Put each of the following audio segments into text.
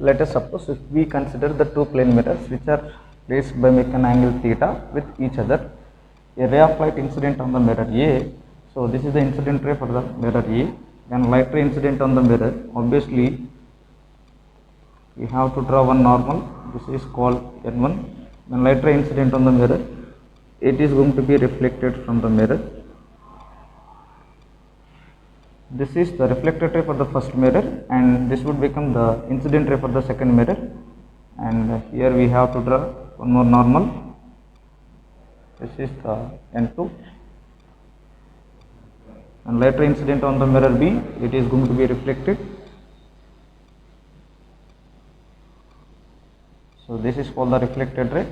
Let us suppose if we consider the two plane mirrors which are placed by making an angle theta with each other, a ray of light incident on the mirror A. So this is the incident ray for the mirror A. When light ray incident on the mirror, obviously we have to draw one normal. This is called N1. When light ray incident on the mirror, it is going to be reflected from the mirror. This is the reflected ray for the first mirror, and this would become the incident ray for the second mirror. And here we have to draw one more normal. This is the N2. And light ray incident on the mirror B, it is going to be reflected. So this is called the reflected ray,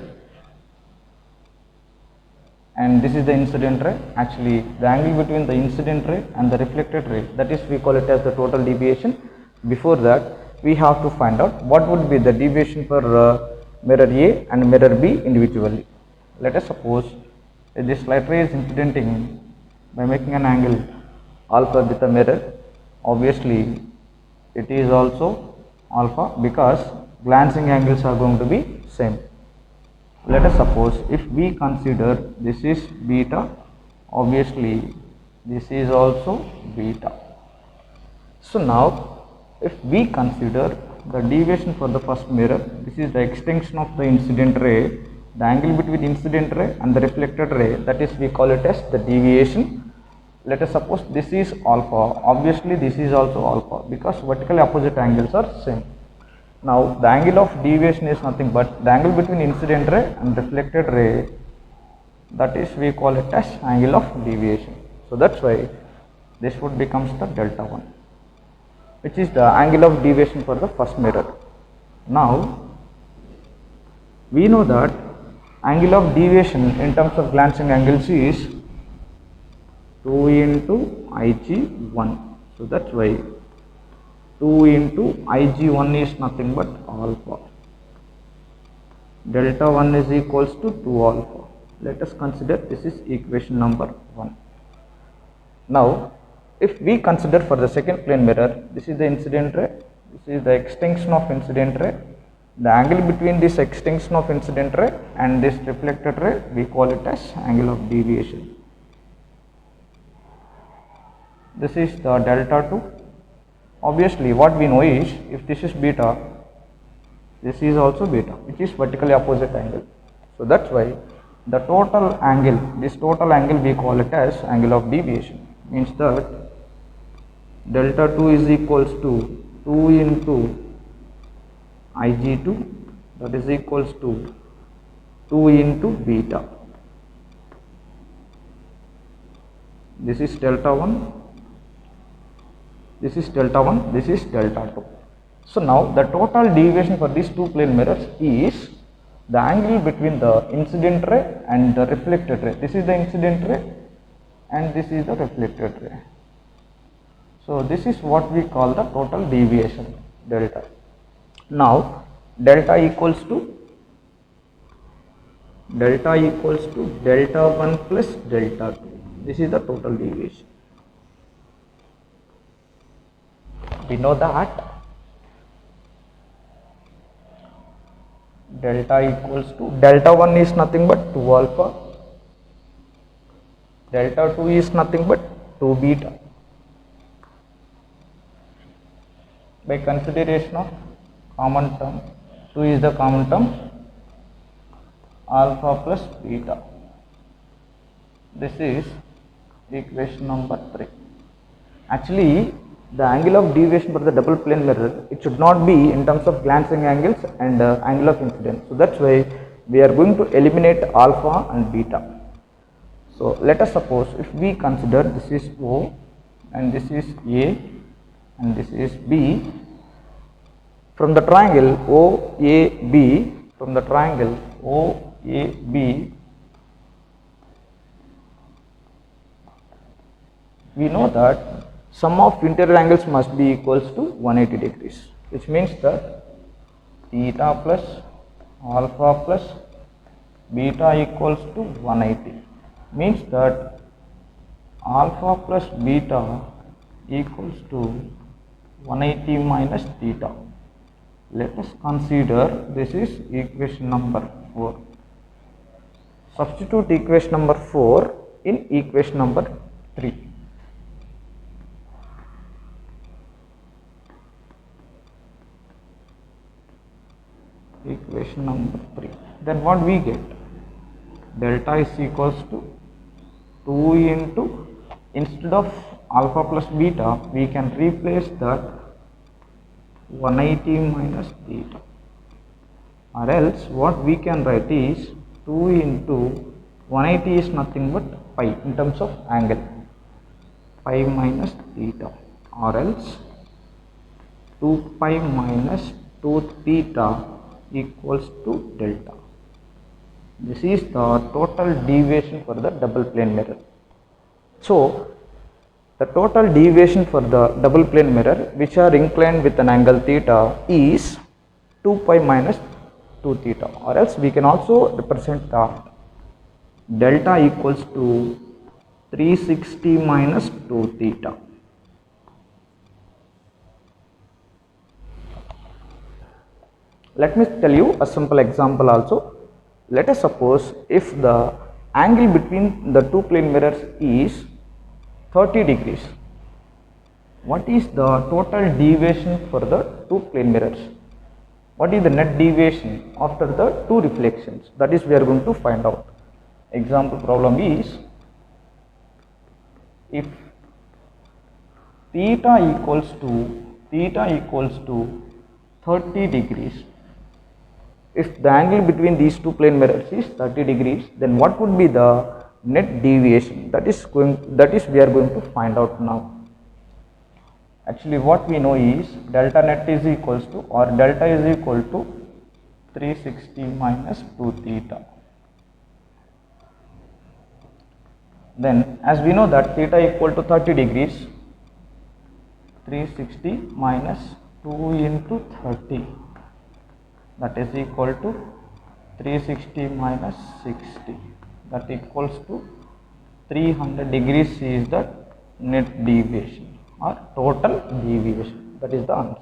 and this is the incident ray. Actually, the angle between the incident ray and the reflected ray, that is, we call it as the total deviation. Before that, we have to find out what would be the deviation for mirror A and mirror B individually. Let us suppose this light ray is incidenting by making an angle alpha with the mirror. Obviously, it is also alpha because glancing angles are going to be same. Let us suppose if we consider this is beta, obviously this is also beta. So now if we consider the deviation for the first mirror, this is the extension of the incident ray, the angle between incident ray and the reflected ray, that is, we call it as the deviation. Let us suppose this is alpha, obviously this is also alpha because vertically opposite angles are same. Now the angle of deviation is nothing but the angle between incident ray and reflected ray, that is, we call it as angle of deviation. So that's why this would becomes the delta 1, which is the angle of deviation for the first mirror. Now we know that angle of deviation in terms of glancing angles is 2 into Ig1. So that's why 2 into Ig1 is nothing but alpha. Delta 1 is equals to 2 alpha. Let us consider this is equation number 1. Now if we consider for the second plane mirror, this is the incident ray, this is the extension of incident ray, the angle between this extension of incident ray and this reflected ray, we call it as angle of deviation. This is the delta 2. Obviously what we know is if this is beta, this is also beta, which is vertically opposite angle. So that's why the total angle, this total angle we call it as angle of deviation, means that delta 2 is equals to 2 into Ig2, that is equals to 2 into beta. This is delta 1, this is delta 1, this is delta 2. So now the total deviation for these two plane mirrors is the angle between the incident ray and the reflected ray. This is the incident ray and this is the reflected ray. So this is what we call the total deviation, delta. Now delta equals to delta 1 plus delta 2. This is the total deviation. We know that delta equals to delta 1 is nothing but 2 alpha, delta 2 is nothing but 2 beta. By consideration of common term, 2 is the common term, alpha plus beta. This is equation number 3. Actually, the angle of deviation for the double plane mirror, it should not be in terms of glancing angles and angle of incidence. So that's why we are going to eliminate alpha and beta. So let us suppose if we consider this is O and this is A and this is B, from the triangle OAB, from the triangle OAB, we know that sum of interior angles must be equals to 180 degrees, which means that theta plus alpha plus beta equals to 180, means that alpha plus beta equals to 180 minus theta. Let us consider this is equation number 4. Substitute equation number 4 in equation number 3. Equation number 3. Then what we get? Delta is equals to 2 into, instead of alpha plus beta, we can replace that 180 minus theta, or else what we can write is 2 into 180 is nothing but pi in terms of angle, pi minus theta, or else 2 pi minus 2 theta equals to delta. This is the total deviation for the double plane mirror. So the total deviation for the double plane mirror which are inclined with an angle theta is 2 pi minus 2 theta, or else we can also represent that delta equals to 360 minus 2 theta. Let me tell you a simple example also. Let us suppose if the angle between the two plane mirrors is 30 degrees. What is the total deviation for the two plane mirrors? What is the net deviation after the two reflections? That is we are going to find out. Example problem is, if theta equals to 30 degrees, if the angle between these two plane mirrors is 30 degrees, then what would be the net deviation? That is we are going to find out now. Actually what we know is delta net is equals to, or delta is equal to 360 minus 2 theta. Then as we know that theta equal to 30 degrees, 360 minus 2 into 30, that is equal to 360 minus 60, that equals to 300 degrees is the net deviation or total deviation. That is the answer.